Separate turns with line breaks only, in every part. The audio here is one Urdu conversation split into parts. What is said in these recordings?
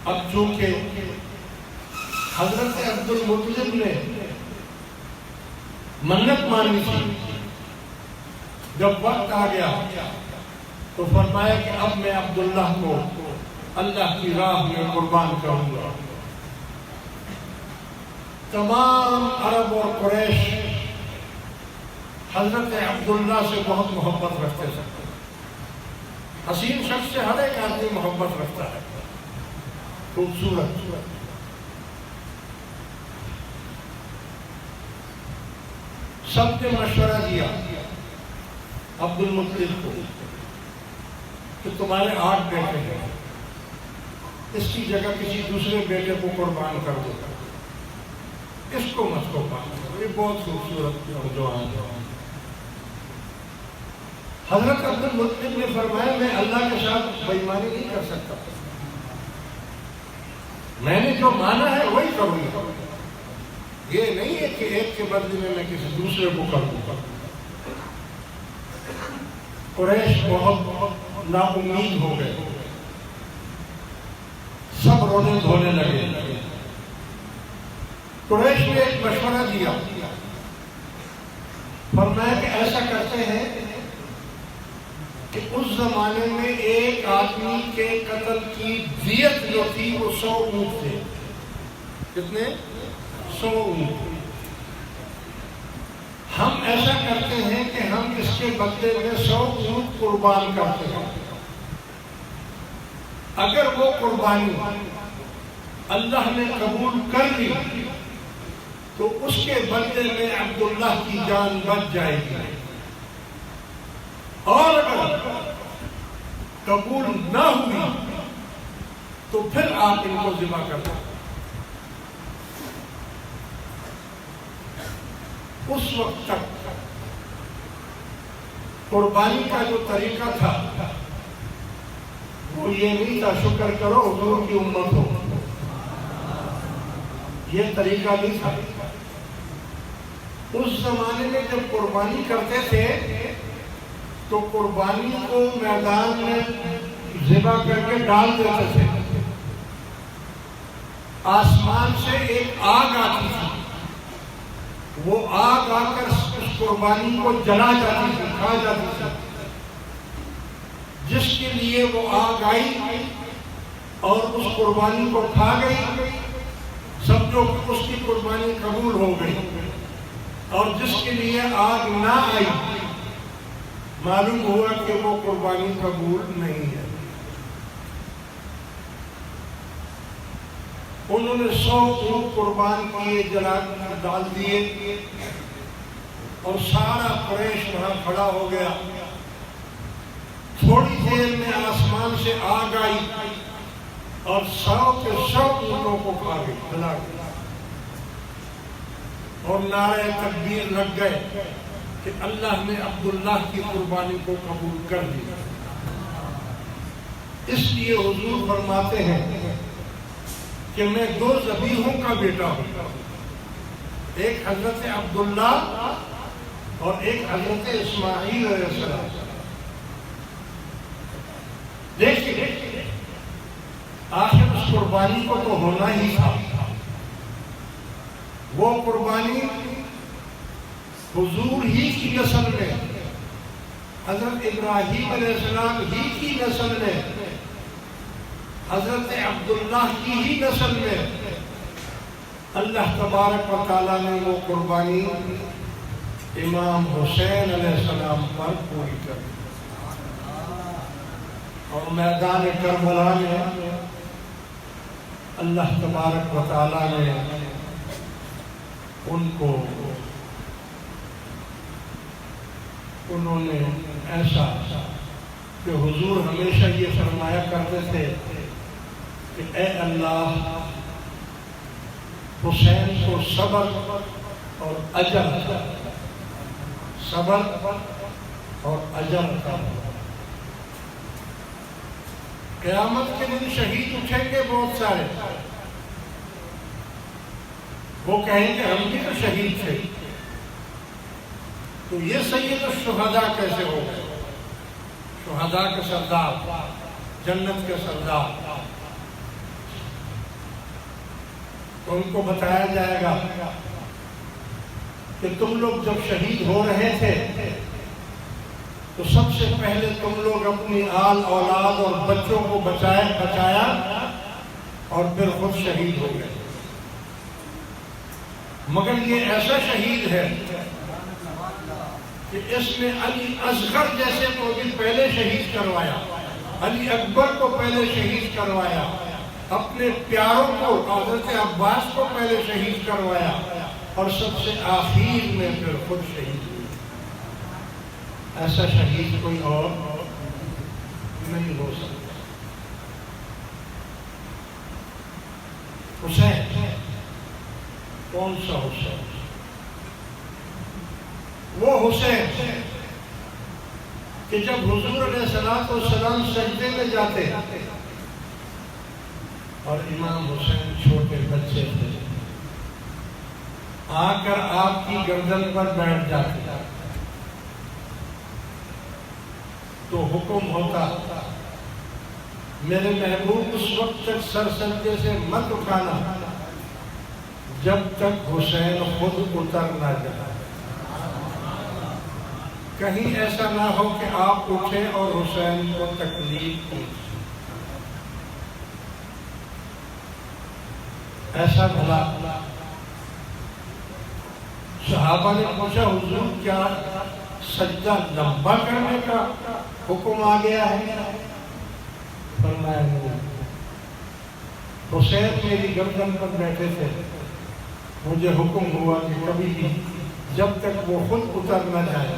اب چونکہ حضرت عبد المطلب نے منت مانی تھی، جب وقت آ گیا تو فرمایا کہ اب میں عبداللہ کو اللہ کی راہ میں قربان کروں گا۔ تمام عرب اور قریش حضرت عبداللہ سے بہت محبت رکھتے تھے۔ حسین شخص سے ہر ایک آدمی محبت رکھتا ہے، خوبصورت۔ سب نے مشورہ دیا عبد المطلب کو کہ تمہارے 8 بیٹے ہیں، اس کی جگہ کسی دوسرے بیٹے کو قربان کر دو، اس کو مت قربان کرو، یہ بہت خوبصورت نوجوان ہے۔ حضرت عبد المطلب نے فرمایا میں اللہ کے ساتھ بے ایمانی نہیں کر سکتا، میں نے جو مانا ہے وہی کروں گا، یہ نہیں ہے کہ ایک کے بدلے میں کسی دوسرے کو کر دوں۔ قریش بہت نا امید ہو گئے، سب رونے دھونے لگے۔ قریش نے ایک مشورہ دیا، فرمایا کہ ایسا کرتے ہیں کہ اس زمانے میں ایک آدمی کے قتل کی دیت جو تھی وہ 100 اونٹ تھے۔ کتنے؟ 100 اونٹ۔ ہم ایسا کرتے ہیں کہ ہم اس کے بدلے میں 100 اونٹ قربان کرتے ہیں، اگر وہ قربانی اللہ نے قبول کر لی تو اس کے بدلے میں عبداللہ کی جان بچ جائے گی، اور اگر قبول نہ ہوئی تو پھر آپ ان کو ذبح کر دیں۔ اس وقت تک قربانی کا جو طریقہ تھا وہ یہ نہیں تھا شکر کرو حضور کی امت ہو، یہ طریقہ نہیں تھا۔ اس زمانے میں جب قربانی کرتے تھے تو قربانی کو میدان میں ذبح کر کے ڈال دیتے تھے، آسمان سے ایک آگ آتی تھی، وہ آگ آ کر اس قربانی کو جلا جاتی تھی، کھا جاتی تھی۔ جس کے لیے وہ آگ آئی اور اس قربانی کو کھا گئی، سمجھو کہ اس کی قربانی قبول ہو گئی، اور جس کے لیے آگ نہ آئی معلوم ہوا کہ وہ قربانی قبول نہیں ہے۔ انہوں نے 100 اونٹ قربان کیے، جلا ڈال دیے، اور سارا قریش وہاں کھڑا ہو گیا۔ تھوڑی دیر میں آسمان سے آگ آئی اور 100 کے 100 اونٹوں کو کھا گئی، جلا گئی، اور نعرہ تکبیر لگ گئے کہ اللہ نے عبداللہ کی قربانی کو قبول کر دیا۔ اس لیے حضور فرماتے ہیں کہ میں 2 ذبیحوں کا بیٹا ہوں، ایک حضرت عبداللہ اور ایک حضرت اسماعیل علیہ السلام۔ دیکھیں آخر اس قربانی کو تو ہونا ہی تھا، وہ قربانی حضور ہی کی نسل میں، حضرت ابراہیم علیہ السلام ہی کی نسل میں، حضرت عبداللہ کی ہی نسل میں اللہ تبارک و تعالیٰ نے وہ قربانی امام حسین علیہ السلام پر پوری کر دی، اور میدان کربلا میں اللہ تبارک و تعالیٰ نے ان کو، انہوں نے ایسا کہ حضور ہمیشہ یہ فرمایا کرتے تھے کہ اے اللہ حسین کو صبر اور اجر، صبر اور اجر کا۔ قیامت کے دن شہید اٹھیں گے بہت سارے، وہ کہیں گے ہم بھی تو شہید تھے، تو یہ سید الشہداء کیسے ہو گئے؟ شہداء کے سردار، جنت کے سردار۔ تو ان کو بتایا جائے گا کہ تم لوگ جب شہید ہو رہے تھے تو سب سے پہلے تم لوگ اپنی آل اولاد اور بچوں کو بچایا اور پھر خود شہید ہو گئے، مگر یہ ایسا شہید ہے کہ اس نے علی اصغر جیسے کو بھی پہلے شہید کروایا، علی اکبر کو پہلے شہید کروایا، اپنے پیاروں کو حضرت عباس کو پہلے شہید کروایا اور سب سے آخر میں پھر خود شہید ہوئے۔ ایسا شہید کوئی اور نہیں ہو سکتا۔ حسین، کون سا حسین؟ وہ حسین کہ جب حضور علیہ الصلوۃ والسلام سجدے میں جاتے اور امام حسین چھوٹے بچے تھے، آ کر آپ کی گردن پر بیٹھ جاتے تو حکم ہوتا میرے محبوب اس وقت تک سر سجدے سے مت اٹھانا جب تک حسین خود اتر نہ جائے۔ کہیں ایسا نہ ہو کہ آپ اٹھے اور حسین کو تکلیف پہنچے۔ ایسا بھلا صحابہ نے پوچھا حضور کیا سجدہ لمبا کرنے کا حکم آ گیا ہے؟ فرمایا نہیں، حسین میری گردن پر بیٹھے تھے، مجھے حکم ہوا کہ کبھی بھی جب تک وہ خود اتر نہ جائے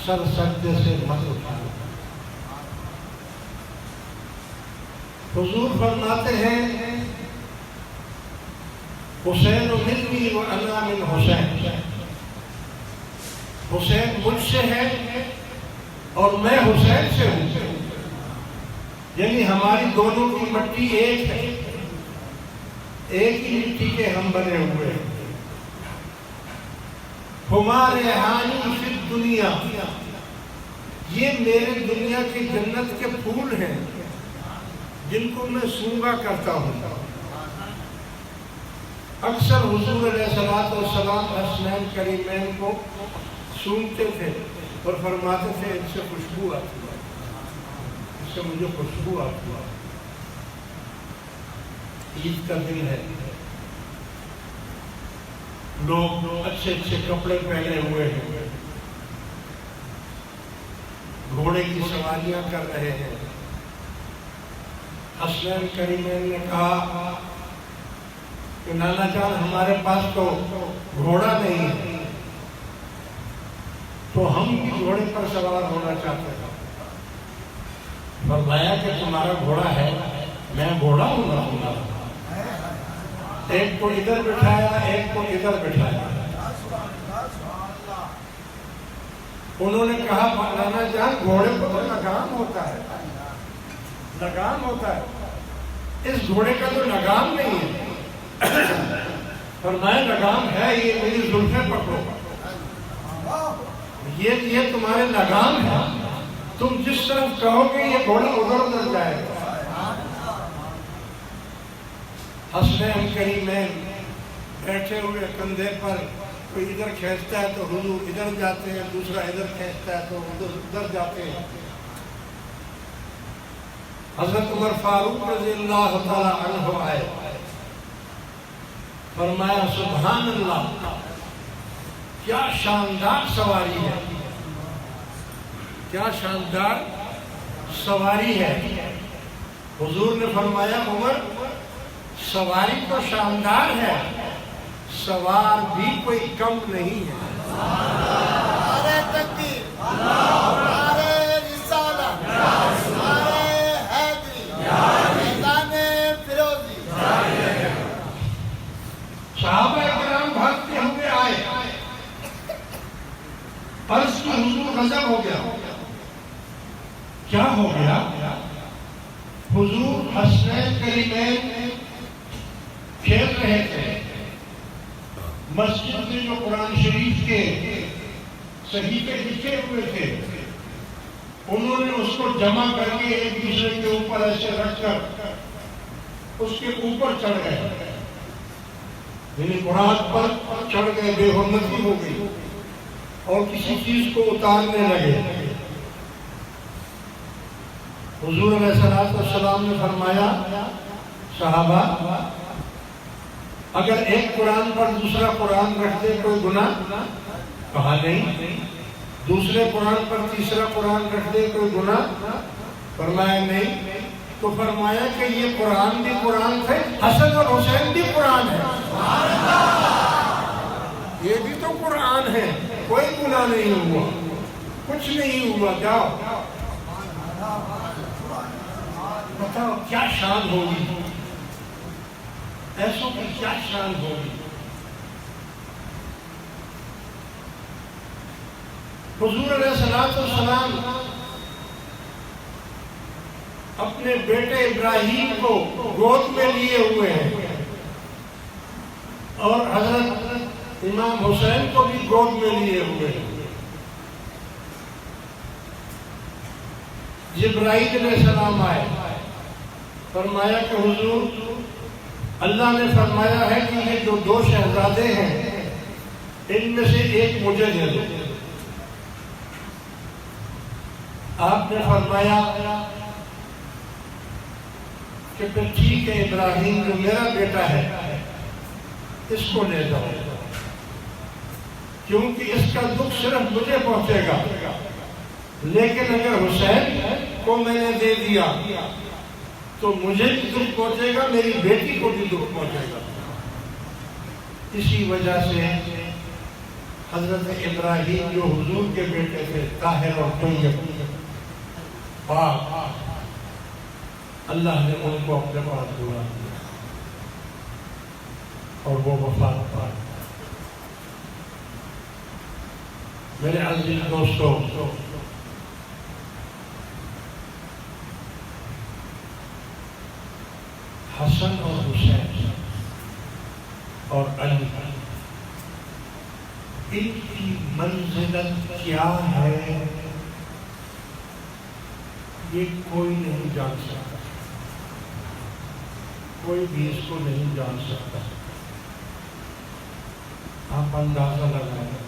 سر سجدے سے مت اٹھانا۔ حضور فرماتے ہیں حسین منی وانا من حسین، حسین مجھ سے ہے اور میں حسین سے ہوں، یعنی ہماری دونوں کی مٹی ایک ہے، ایک ہی مٹی کے ہم بنے ہوئے ہیں۔ ہمارے ریحانی فی الدنیا، یہ میرے دنیا کی جنت کے پھول ہیں جن کو میں سونگا کرتا ہوں۔ اکثر حضور علیہ الصلوۃ والسلام حسنین کریمین کو سونگتے تھے اور فرماتے تھے ان سے خوشبو آتی ہے، اس سے مجھے خوشبو آتی ہے۔ عید کا دن ہے، لوگ اچھے اچھے کپڑے پہنے ہوئے ہیں، گھوڑے کی سواریاں کر رہے ہیں۔ حسنین کریمین نے کہا کہ نانا جان ہمارے پاس تو گھوڑا نہیں ہے، تو ہم بھی گھوڑے پر سوار ہونا چاہتے ہیں۔ فرمایا کہ تمہارا گھوڑا ہے، میں گھوڑا ہوں گا۔ ایک کو ادھر بٹھایا، ایک کو ادھر بٹھایا۔ انہوں نے کہا نانا جان گھوڑے کو تو لگام ہوتا ہے، لگام ہوتا ہے، اس گھوڑے کا تو لگام نہیں ہے۔ فرمایا لگام ہے، یہ میری زلفیں پکڑو، یہ تمہارے لگام ہے، تم جس طرف کہو گے یہ گھوڑا ادھر جائے گا۔ حسنین کریمین بیٹھے ہوئے کندھے پر، کوئی ادھر کھینچتا ہے تو حضور ادھر جاتے ہیں، دوسرا ادھر کھینچتا ہے تو ادھر جاتے ہیں۔ حضرت عمر فاروق رضی اللہ تعالی عنہ آئے، فرمایا سبحان اللہ، کیا شاندار سواری ہے، کیا شاندار سواری ہے۔ حضور نے فرمایا عمر سواری تو شاندار ہے، سوار بھی کوئی کم نہیں ہے۔ نعرہ تکبیر، نعرہ رسالت، نعرہ حیدری، میدان فیروزی۔ صحابہ کرام بھاگتے ہوئے آئے، عرض کی حضور غضب ہو گیا۔ کیا ہو گیا؟ حضور حسنین کریمین کھیل رہے تھے، مسجد میں جو قرآن شریف کے صحیفے لکھے ہوئے تھے انہوں نے اس کو جمع کر کے ایک دوسرے کے اوپر ایسے رکھ کر اس کے اوپر چڑھ گئے۔ یعنی قرآن پر چڑھ گئے، بے حرمتی ہو گئی اور کسی چیز کو اتارنے لگے۔ حضور علیہ السلام نے فرمایا صحابہ اگر ایک قرآن پر دوسرا قرآن رکھ دے کوئی گناہ؟ کہا نہیں۔ دوسرے قرآن پر تیسرا قرآن رکھ دے کوئی گناہ؟ فرمایا نہیں۔ تو فرمایا کہ یہ قرآن بھی قرآن تھے، حسن اور حسین بھی قرآن ہے، یہ بھی تو قرآن ہے، کوئی گناہ نہیں ہوا، کچھ نہیں ہوا۔ جاؤ بتاؤ کیا شان ہوگی، ایسوں کی کیا شان ہوگی۔ حضور علیہ السلام اپنے بیٹے ابراہیم کو گود میں لیے ہوئے ہیں اور حضرت امام حسین کو بھی گود میں لیے ہوئے ہیں۔ جبرائیل علیہ السلام آئے، فرمایا کہ حضور اللہ نے فرمایا ہے کہ یہ جو دو شہزادے ہیں ان میں سے ایک مجھے دے دو۔ آپ نے فرمایا کہ پھر ٹھیک ہے ابراہیم جو میرا بیٹا ہے اس کو لے جاؤ، کیونکہ اس کا دکھ صرف مجھے پہنچے گا، لیکن اگر حسین کو میں نے دے دیا تو مجھے بھی دکھ پہنچے گا، میری بیٹی کو بھی دکھ پہنچے گا۔ اسی وجہ سے حضرت ابراہیم جو حضور کے بیٹے تھے، طاہر اور طیب پاک، اللہ نے ان کو اپنے پاس بلا دیا اور وہ وفات پا۔ میرے عزیز دوستو، حسن اور حسین اور علی ان کی منزلت کیا ہے یہ کوئی نہیں جان سکتا، کوئی بھی اس کو نہیں جان سکتا۔ آپ اندازہ لگائیں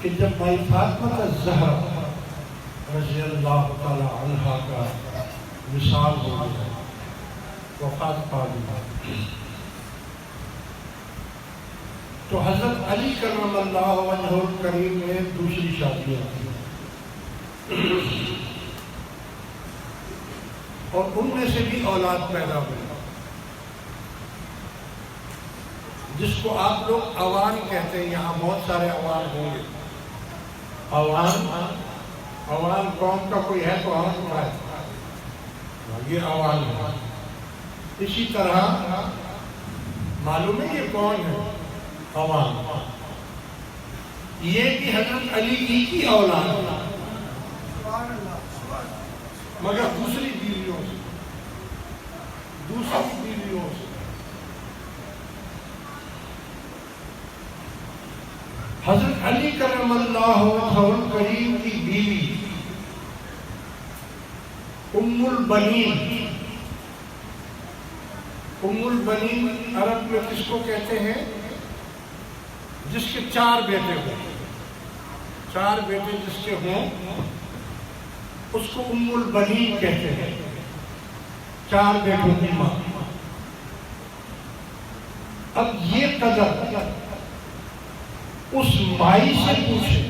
کہ جب بھائی فاطمہ الزہرا رضی اللہ تعالی عنہا کا وصال ہو گیا، وفات پا گئی، تو حضرت علی کرم اللہ وجہہ الکریم نے دوسری شادی کی اور ان میں سے بھی اولاد پیدا ہوئی جس کو آپ لوگ عوان کہتے ہیں۔ یہاں بہت سارے عوان ہوں گے۔ عوان قوم کا کوئی ہے تو ہاتھ اٹھائے، یہ عوان ہے۔ اسی طرح معلوم ہے یہ کون ہے؟ عوان، یہ بھی حضرت علی کی اولاد ہے، مگر دوسری بیویوں سے، حضرت علی کرم اللہ وجہہ الکریم کی بیوی ام البنین، ام البنین عرب میں کس کو کہتے ہیں؟ جس کے 4 بیٹے ہوں، 4 بیٹے جس کے ہوں اس کو ام البنین کہتے ہیں، 4 بیٹوں کی ماں۔ اب یہ قدر اس مائی سے پوچھے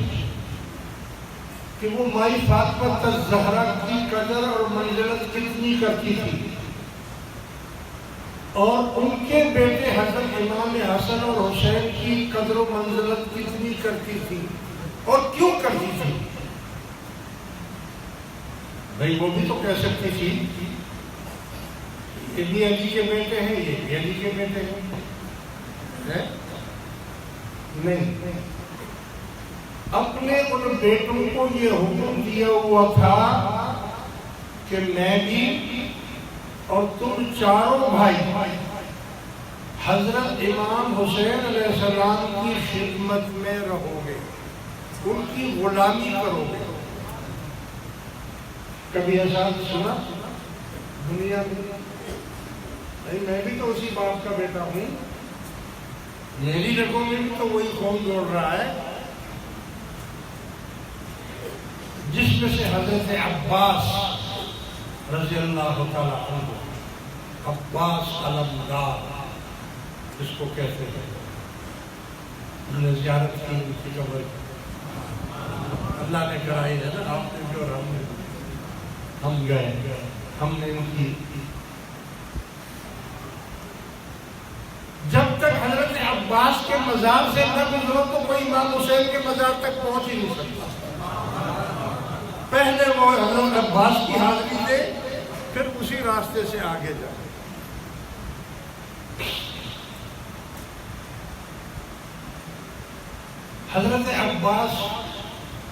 کہ وہ مائی فاطمہ الزہرا کی قدر اور منزلت کتنی کرتی تھی، اور ان کے بیٹے حضرت امام حسن اور حسین کی قدر و منزلت کتنی کرتی تھی اور کیوں کرتی تھی؟ بھائی وہ بھی تو کہہ سکتی تھی یہ بھی علی کے بیٹے ہیں، یہ بھی علی کے بیٹے ہیں، نہیں، اپنے ان بیٹوں کو یہ حکم دیا ہوا تھا کہ میں بھی اور تم چاروں بھائی حضرت امام حسین علیہ السلام کی خدمت میں رہو گے، ان کی غلامی کرو گے۔ کبھی ایسا سنا دنیا میں؟ بھائی میں بھی تو اسی باپ کا بیٹا ہوں، میری رگوں میں بھی تو وہی خون دوڑ رہا ہے جس میں سے حضرت عباس رضی اللہ تعالیٰ عنہ، عباس علمدار جس کو کہتے ہیں، ہم نے زیارت کی ان کی قبر، اللہ نے کرائی ہے نا، آپ نے جو ہم گئے، ہم نے ان کی، جب تک حضرت عباس کے مزار سے نہ گزرو تو کوئی امام حسین کے مزار تک پہنچ ہی نہیں سکتا۔ پہلے وہ حضرت عباس کی حاضری دے، پھر اسی راستے سے آگے جائے۔ حضرت عباس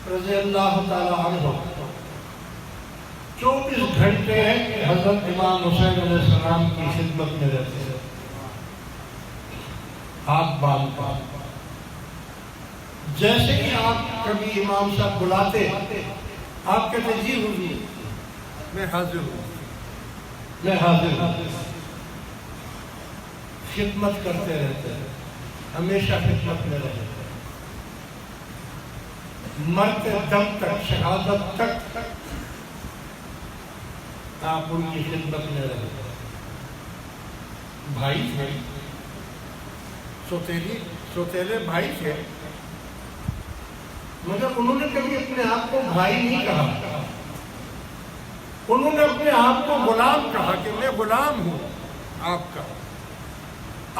رضی اللہ تعالی عنہ 24 گھنٹے حضرت امام حسین علیہ السلام کی خدمت میں رہتے ہیں، ہاتھ باندھ کر۔ جیسے ہی آپ کبھی امام صاحب بلاتے، آپ کہتے جی حضور میں حاضر ہوں، میں حاضر ہوں۔ خدمت کرتے رہتے ہیں، ہمیشہ خدمت میں رہتے ہیں، مرتے دم تک، شہادت تک آپ ان کی خدمت میں رہے۔ بھائی تھے، سوتیلے بھائی تھے، مگر انہوں نے کبھی اپنے آپ کو بھائی نہیں کہا، انہوں نے اپنے آپ کو غلام کہا کہ میں غلام ہوں آپ کا۔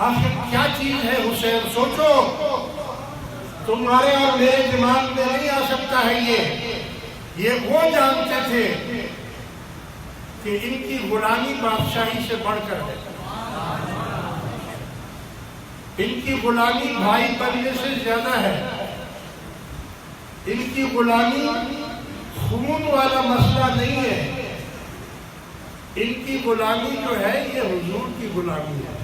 آخر کیا چیز ہے حسین، سوچو، تمہارے اور میرے دماغ میں نہیں آ سکتا ہے یہ وہ جانتے تھے کہ ان کی غلامی بادشاہی سے بڑھ کر ہے، ان کی غلامی بھائی بننے سے زیادہ ہے، ان کی غلامی خون والا مسئلہ نہیں ہے، ان کی غلامی جو ہے یہ حضور کی غلامی ہے۔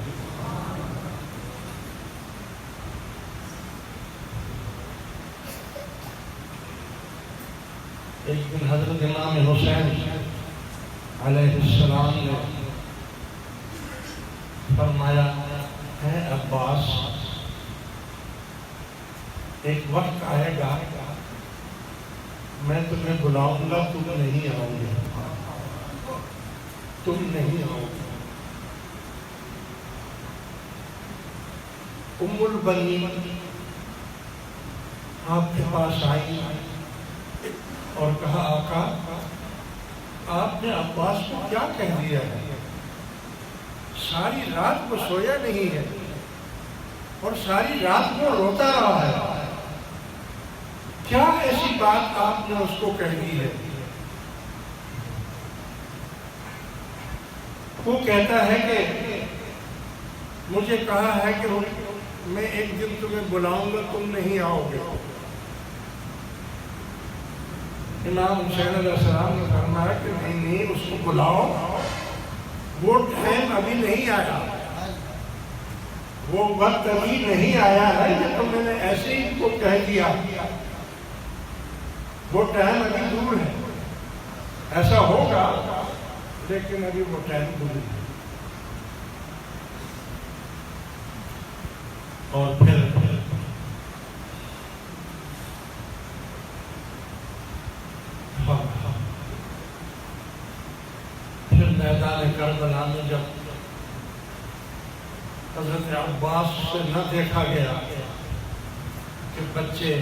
ایک دن حضرت امام حسین علیہ السلام نے فرمایا، ہے عباس، ایک وقت آئے گا میں تمہیں بلاؤں گا، تم نہیں آؤ گے، تم نہیں آؤ گے۔ ام البنین آپ کے پاس آئی اور کہا، آقا آپ نے عباس کو کیا کہہ دیا ہے؟ ساری رات وہ سویا نہیں ہے اور ساری رات وہ روتا رہا ہے، کیا ایسی بات آپ نے اس کو کہہ دی ہے؟ وہ کہتا ہے کہ مجھے کہا ہے کہ میں ایک دن تمہیں بلاؤں گا، تم نہیں آؤ گے۔ امام حسین علیہ السلام نے فرمایا کہ نہیں، اس کو بلاؤ، وہ ٹائم ابھی نہیں آیا، وہ وقت ابھی نہیں آیا ہے کہ تم نے ایسے ہی کو کہہ دیا، وہ ٹائم ابھی دور ہے، ایسا ہوگا لیکن ابھی وہ ٹائم دور ہے۔ اور پھر میدان کربلا میں جب حضرت عباس سے نہ دیکھا گیا کہ بچے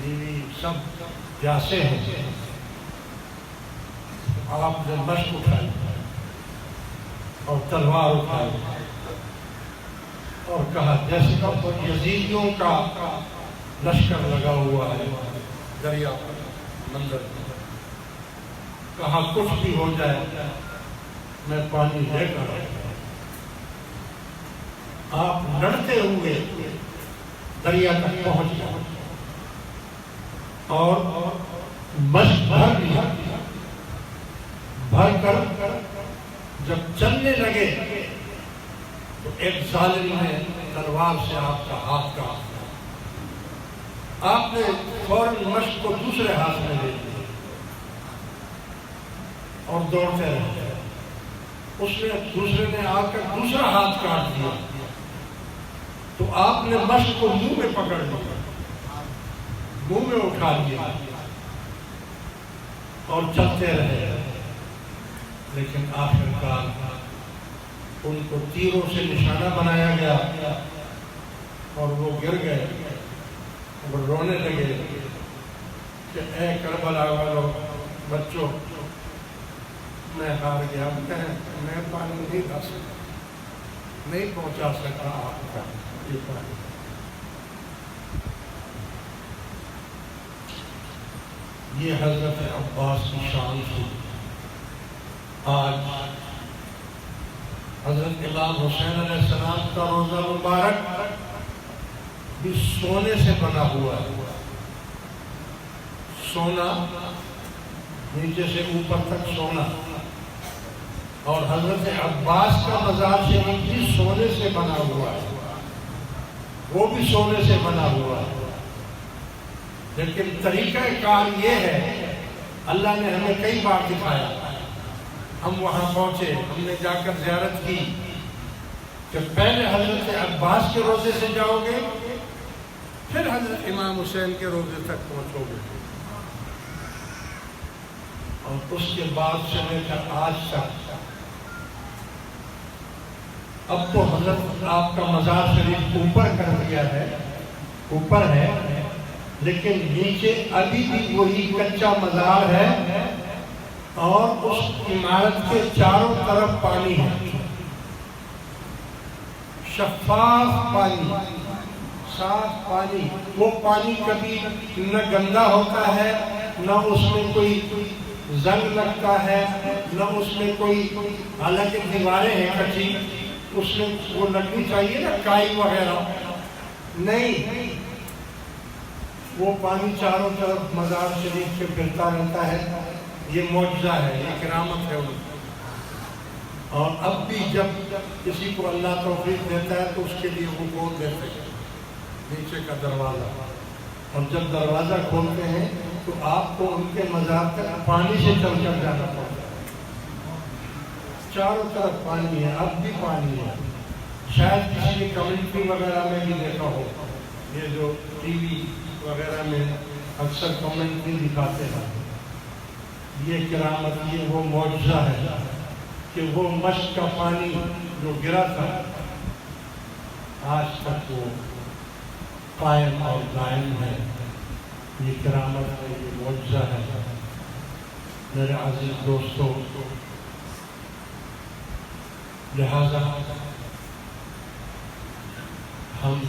بیوی سب پیاسے ہیں، آپ نے مشق اٹھائی اور تلوار اٹھائی اور کہا، جیسے یزیدیوں کا لشکر لگا ہوا ہے دریا پر مندر میں، کہا کچھ بھی ہو جائے میں پانی لے کر آپ لڑتے ہوئے دریا تک پہنچ گئے اور مشق بھر کر جب چلنے لگے تو ایک ظالم نے تلوار سے آپ کا ہاتھ کاٹ دیا، آپ نے فوراً مشق کو دوسرے ہاتھ میں لے لیا اور دوڑتے رہے۔ دوسرے نے آ کر دوسرا ہاتھ کاٹ دیا تو آپ نے مشق کو منہ میں پکڑ لیا، منہ میں اٹھا لیا اور چلتے رہے، لیکن آخرکار ان کو تیروں سے نشانہ بنایا گیا اور وہ گر گئے اور رونے لگے کہ اے کربلا والوں بچوں، میں ہار گیا، میں پانی نہیں لا سکتا، نہیں پہنچا سکا آپ کا یہ پانی۔ یہ حضرت عباس کی شان تھی۔ آج حضرت امام حسین علیہ السلام کا روزہ مبارک بھی سونے سے بنا ہوا ہے، سونا نیچے سے اوپر تک سونا، اور حضرت عباس کا مزار شریف بھی سونے سے بنا ہوا ہے، وہ بھی سونے سے بنا ہوا ہے، لیکن طریقہ کار یہ ہے، اللہ نے ہمیں کئی بار دکھایا، ہم وہاں پہنچے، ہم نے جا کر زیارت کی کہ پہلے حضرت عباس کے روزے سے جاؤ گے، پھر حضرت امام حسین کے روزے تک پہنچو گے، اور اس کے بعد سے لے کر آج تک اب تو حضرت آپ کا مزار شریف اوپر کر دیا ہے، اوپر ہے، لیکن نیچے ابھی بھی وہی کچا مزار ہے اور اس عمارت کے چاروں طرف پانی ہے، شفاف پانی، صاف پانی۔ وہ پانی کبھی نہ گندا ہوتا ہے، نہ اس میں کوئی زنگ لگتا ہے، نہ اس میں کوئی، حالانکہ دیواریں ہیں کچی، اس میں وہ لگنی چاہیے نا کائی وغیرہ، نہیں، وہ پانی چاروں طرف مزار شریف سے پھرتا رہتا ہے۔ یہ معجزہ ہے، یہ کرامت ہے ان کی۔ اور اب بھی جب کسی کو اللہ توفیق دیتا ہے تو اس کے لیے وہ کھول دیتے ہیں نیچے کا دروازہ، اور جب دروازہ کھولتے ہیں تو آپ کو ان کے مزار تک پانی سے چل کر جانا پڑتا ہے، چاروں طرف پانی ہے، اب بھی پانی ہے۔ شاید کسی نے کمیونٹی وغیرہ میں بھی دیکھا ہو، یہ جو ٹی وی وغیرہ میں اکثر کمیونٹی دکھاتے ہیں، یہ کرامت، یہ وہ معجزہ ہے کہ وہ مشق کا پانی جو گرا تھا آج تک وہ قائم اور دائم ہے۔ یہ کرامت ہے، یہ معجزہ ہے۔ میرے عزیز دوستو، لہذا ہم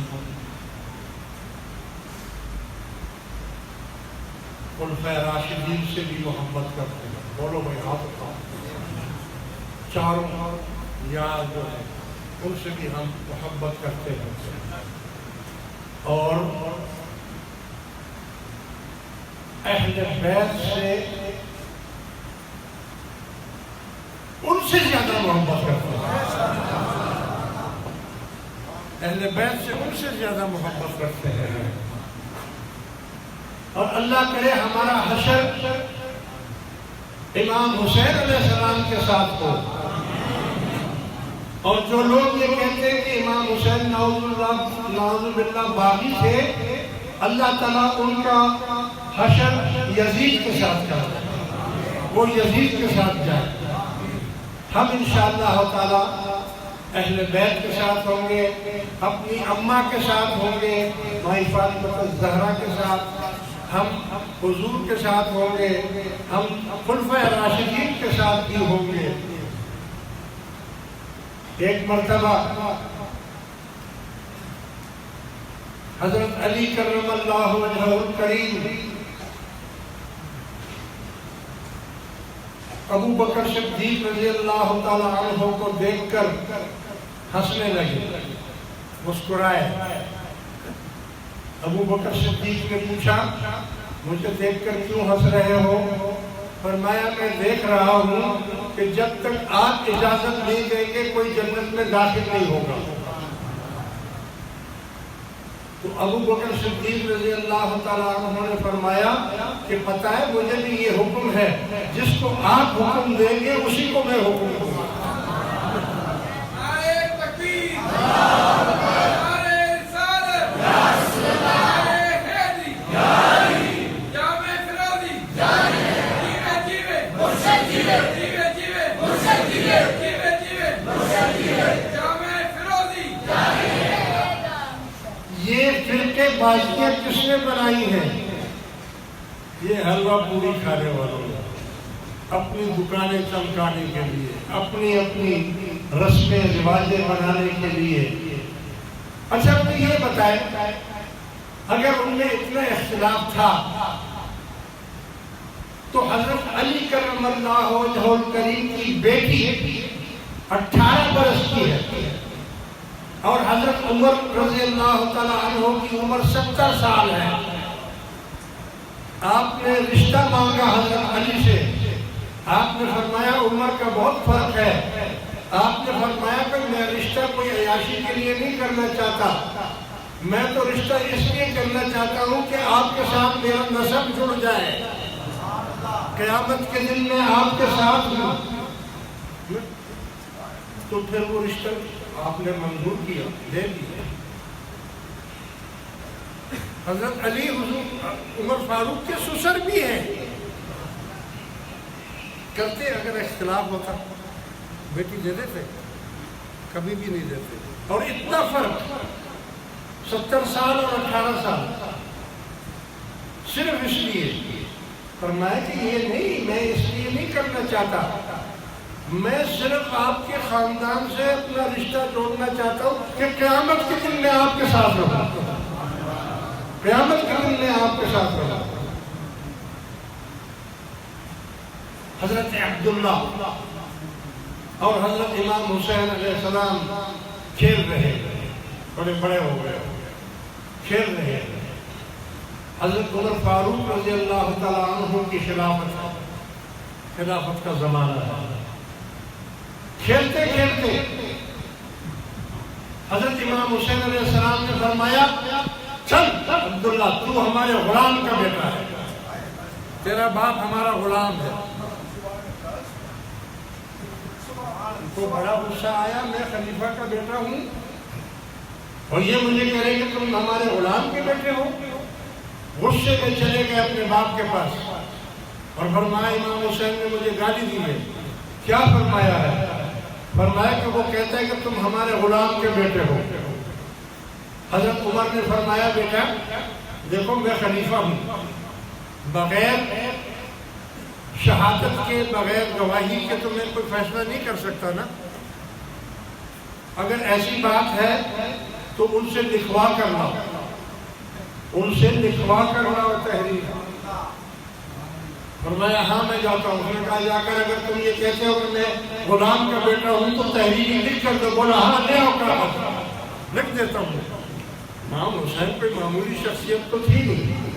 خلفائے راشدین سے بھی محبت کرتے ہیں، بولو بھائی ہاتھ اٹھاؤ، چاروں یار جو ہے ان سے بھی ہم محبت کرتے ہیں، اور اہل بیت سے ان سے زیادہ محبت کرتے ہیں، اہل بیت سے ان سے زیادہ محبت کرتے ہیں، اور اللہ کرے ہمارا حشر امام حسین علیہ السلام کے ساتھ ہو۔ اور جو لوگ یہ کہتے ہیں کہ امام حسین نعوذ باللہ باغی تھے، اللہ تعالیٰ ان کا حشر یزید کے ساتھ کرے، وہ یزید کے ساتھ جائے۔ ہم انشاءاللہ تعالیٰ اہل بیت کے ساتھ ہوں گے، اپنی اماں کے ساتھ ہوں گے، مائی فاطمہ الزہرا کے ساتھ، ہم حضور کے ساتھ ہوں گے، ہم خلفائے راشدین کے ساتھ بھی ہوں گے۔ ایک مرتبہ حضرت علی کرم اللہ وجہہ الکریم ابو بکر صدیق رضی اللہ تعالی عنہ کو دیکھ کر ہنسنے لگے، مسکرائے۔ ابو بکر صدیق نے پوچھا، مجھے دیکھ کر کیوں ہنس رہے ہو؟ فرمایا، میں دیکھ رہا ہوں کہ جب تک آپ اجازت نہیں دیں گے کوئی جنت میں داخل نہیں ہوگا۔ تو ابو بکر صدیق رضی اللہ تعالیٰ عنہ نے فرمایا کہ پتہ ہے مجھے بھی یہ حکم ہے، جس کو آپ حکم دیں گے اسی کو میں حکم دوں گا۔ بازیاں کس نے بنائی ہیں؟ یہ حلوہ پوری کھانے والوں نے، اپنی دکانیں چمکانے کے لیے، اپنی رسمیں رواجیں بنانے کے لیے۔ اچھا مجھے یہ بتائیں، اگر ان میں اتنا اختلاف تھا تو حضرت علی کرم اللہ وجہہ الکریم کی بیٹی 18 برس کی ہے اور حضرت عمر رضی اللہ تعالیٰ عنہ کی عمر 70 سال ہے۔ آپ نے رشتہ مانگا حضرت علی سے، آپ نے فرمایا عمر کا بہت فرق ہے، آپ نے فرمایا کہ میں رشتہ کوئی عیاشی کے لیے نہیں کرنا چاہتا، میں تو رشتہ اس لیے کرنا چاہتا ہوں کہ آپ کے ساتھ میرا نسب جڑ جائے، قیامت کے دن میں آپ کے ساتھ ہوں۔ تو پھر وہ رشتہ آپ نے منظور کیا، دے دیا۔ حضرت علی حضور عمر فاروق کے سسر بھی ہیں، کرتے اگر اختلاف ہوتا بیٹی دے دیتے؟ کبھی بھی نہیں دیتے۔ اور اتنا فرق 70 سال اور 18 سال، صرف اس لیے فرمایا کہ یہ نہیں، میں اس لیے نہیں کرنا چاہتا، میں صرف آپ کے خاندان سے اپنا رشتہ جوڑنا چاہتا ہوں کہ قیامت کے دن میں آپ کے ساتھ رہوں، قیامت کے دن میں آپ کے ساتھ رہوں۔ حضرت عبداللہ اور حضرت امام حسین علیہ السلام کھیل رہے، بڑے بڑے ہو گئے، کھیل رہے۔ حضرت عمر فاروق رضی اللہ تعالیٰ عنہ کی خلافت کا زمانہ ہے۔ کھیلتے کھیلتے حضرت امام حسین علیہ السلام نے فرمایا چل عبداللہ تو ہمارے غلام کا بیٹا ہے، تیرا باپ ہمارا غلام ہے۔ ان کو بڑا غصہ آیا، میں خلیفہ کا بیٹا ہوں اور یہ مجھے کہہ رہے کہ تم ہمارے غلام کے بیٹے ہو۔ غصے میں چلے گئے اپنے باپ کے پاس اور فرمایا امام حسین نے مجھے گالی دی ہے۔ کیا فرمایا ہے؟ فرمایا کہ وہ کہتا ہے کہ تم ہمارے غلام کے بیٹے ہو۔ حضرت عمر نے فرمایا بیٹا دیکھو میں خلیفہ ہوں، بغیر شہادت کے، بغیر گواہی کے تو میں کوئی فیصلہ نہیں کر سکتا نا، اگر ایسی بات ہے تو ان سے لکھوا کر لاؤ، ان سے لکھوا کر لاؤ تحریر۔ فرمایا ہاں میں جاتا ہوں۔ اس نے کہا جا کر اگر تم یہ کہتے ہو کہ میں غلام کا بیٹا ہوں تو تحریری لکھ کر دو۔ بولا ہاں لے آؤ کاغذ، لکھ دیتا ہوں۔ امام حسین کوئی معمولی شخصیت تو تھی نہیں،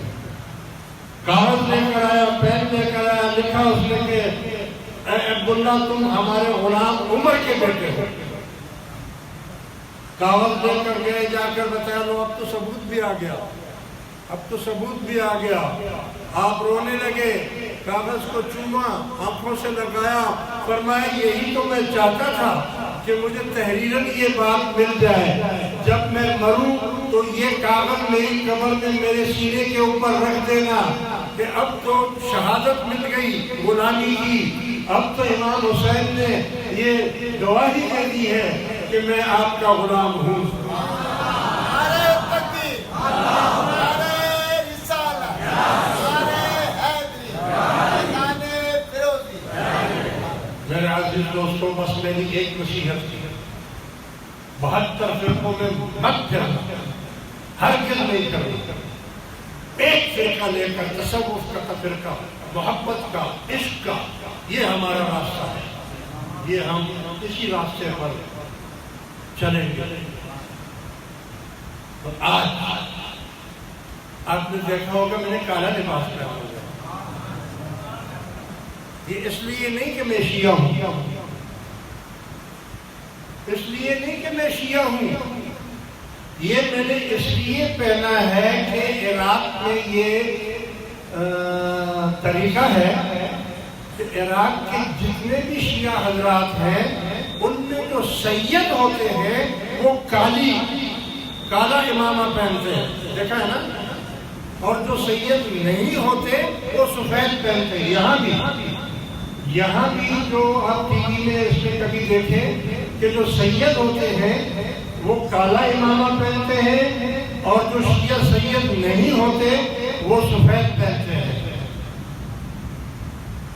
کاغذ لے کر آیا، پین لے کر آیا، لکھا اس نے کہ اے عبداللہ تم ہمارے غلام عمر کے بیٹے ہو۔ کاغذ لے کر گئے، جا کر بتایا لو اب تو ثبوت بھی آ گیا، اب تو ثبوت بھی آ گیا۔ آپ رونے لگے، کاغذ کو چوما، آنکھوں سے لگایا، فرمایا یہی تو میں چاہتا تھا کہ مجھے تحریراً یہ بات مل جائے، جب میں مروں تو یہ کاغذ میری قبر میں میرے سینے کے اوپر رکھ دینا کہ اب تو شہادت مل گئی غلامی کی، اب تو امام حسین نے یہ گواہی دے دی ہے کہ میں آپ کا غلام ہوں۔ میرے عزیز دوستوں بس میری ایک نصیحت کی، 72 فرقوں میں مت پھرنا، ہرگز نہیں کرنا۔ ایک فرقہ لے کر تصوف کا فرقہ، محبت کا، عشق کا، یہ ہمارا راستہ ہے، یہ ہم اسی راستے پر چلیں گے۔ اور آج آپ نے دیکھا ہوگا میں نے کالا لباس پہنا ہوا، یہ اس لیے نہیں کہ میں شیعہ ہوں، اس لیے نہیں کہ میں شیعہ ہوں، یہ میں نے اس لیے پہنا ہے کہ عراق میں یہ طریقہ ہے کہ عراق کے جتنے بھی شیعہ حضرات ہیں ان میں جو سید ہوتے ہیں وہ کالا امامہ پہنتے ہیں، دیکھا ہے نا، اور جو سید نہیں ہوتے وہ سفید پہنتے ہیں۔ یہاں بھی جو آپ ٹی وی میں اس میں کبھی دیکھیں کہ جو سید ہوتے ہیں وہ کالا امامہ پہنتے ہیں اور جو شیعہ سید نہیں ہوتے وہ سفید پہنتے ہیں۔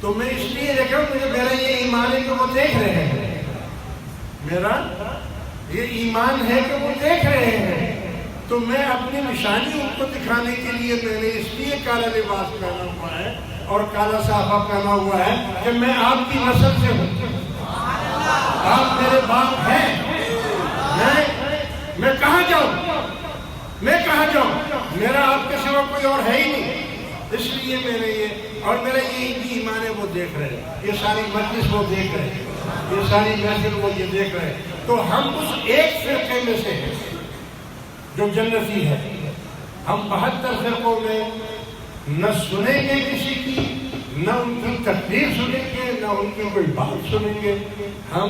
تو میں اس لیے دیکھا میرا یہ ایمان ہے کہ وہ دیکھ رہے ہیں، میرا یہ ایمان ہے کہ وہ دیکھ رہے ہیں، تو میں اپنی نشانی ان کو دکھانے کے لیے میں نے اس لیے کالا لباس پہنا ہوا ہے اور کالا صافہ پہنا ہوا ہے کہ میں آپ کی نسل سے ہوں، آپ میرے باپ ہیں، میں کہاں جاؤں، میں کہاں جاؤں، میرا آپ کے سوا کوئی اور ہے ہی نہیں۔ اس لیے میں نے یہ، اور میرا یہی بھی ایمان ہے وہ دیکھ رہے ہیں، یہ ساری مجلس وہ دیکھ رہے ہیں، یہ ساری محفل وہ یہ دیکھ رہے ہیں، تو ہم اس ایک فرقے میں سے ہیں جو جنتی ہے۔ ہم 72 فرقوں میں نہ سنیں گے کسی کی، نہ ان کی تقریر سنیں گے، نہ ان کی کوئی بات سنیں گے، ہم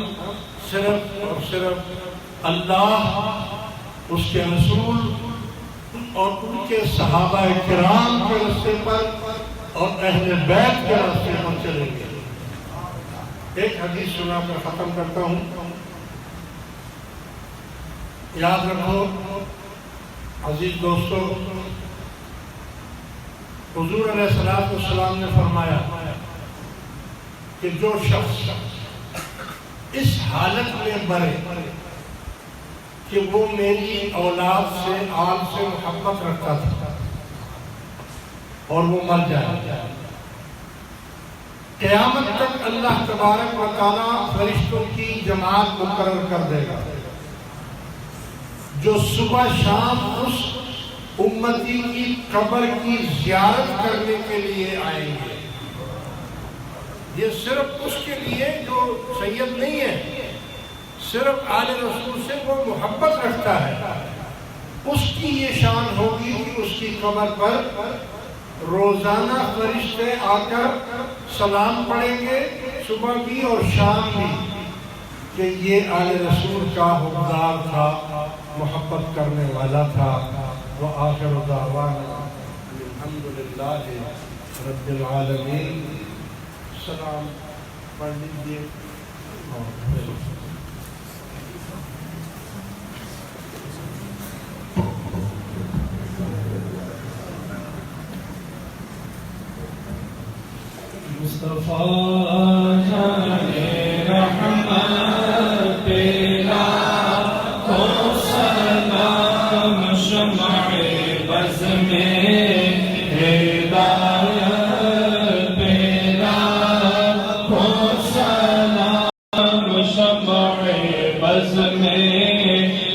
صرف اور صرف اللہ، اس کے رسول اور ان کے صحابہ کرام کے راستے پر اور اہل بیت کے راستے پر چلیں گے۔ ایک حدیث سنا کر ختم کرتا ہوں، یاد رکھو عزیز دوستو، حضور علیہ السلام نے فرمایا کہ جو شخص اس حالت میں مرے کہ وہ میری اولاد سے، آل سے محبت رکھتا تھا اور وہ مر جائے، قیامت تک اللہ تبارک و تعالیٰ فرشتوں کی جماعت مقرر کر دے گا جو صبح شام اس امتی کی قبر کی زیارت کرنے کے لیے آئیں گے۔ یہ صرف اس کے لیے جو سید نہیں ہے، صرف آل رسول سے وہ محبت رکھتا ہے، اس کی یہ شان ہوگی کہ اس کی قبر پر روزانہ فرشتے آ کر سلام پڑھیں گے، صبح بھی اور شام بھی، کہ یہ آل رسول کا حقدار تھا، محبت کرنے والا تھا۔ وآخر دعوانا الحمدللہ رب العالمین۔ سلام پڑھ لیجیے۔
مصطفیٰ جانے رحمت تیرا کو سلام، شمع بز میں ہدایت تیرا کو سلام، شمع بز میں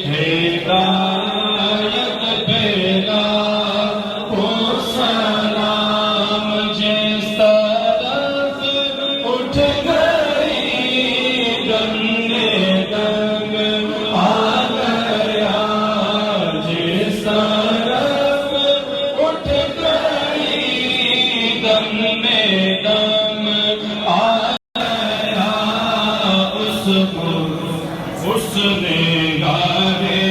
ہدایت تیرا کو سلام، جس اس نے گارے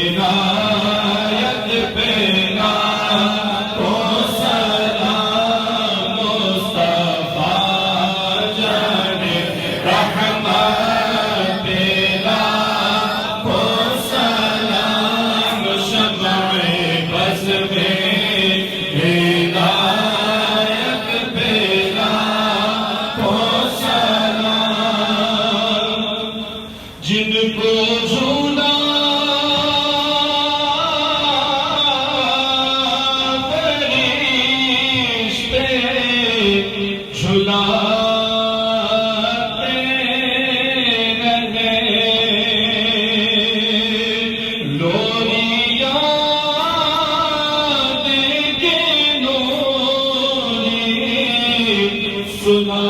عنایت پینا کو سلام، مصطفیٰ جانے رحمت پینا کو سلام، شمع بز میں ہدایت پینا کو سلام، جن کو جھولا فرشتے جھلاتے رہے، لوریاں دے کے نوری سنا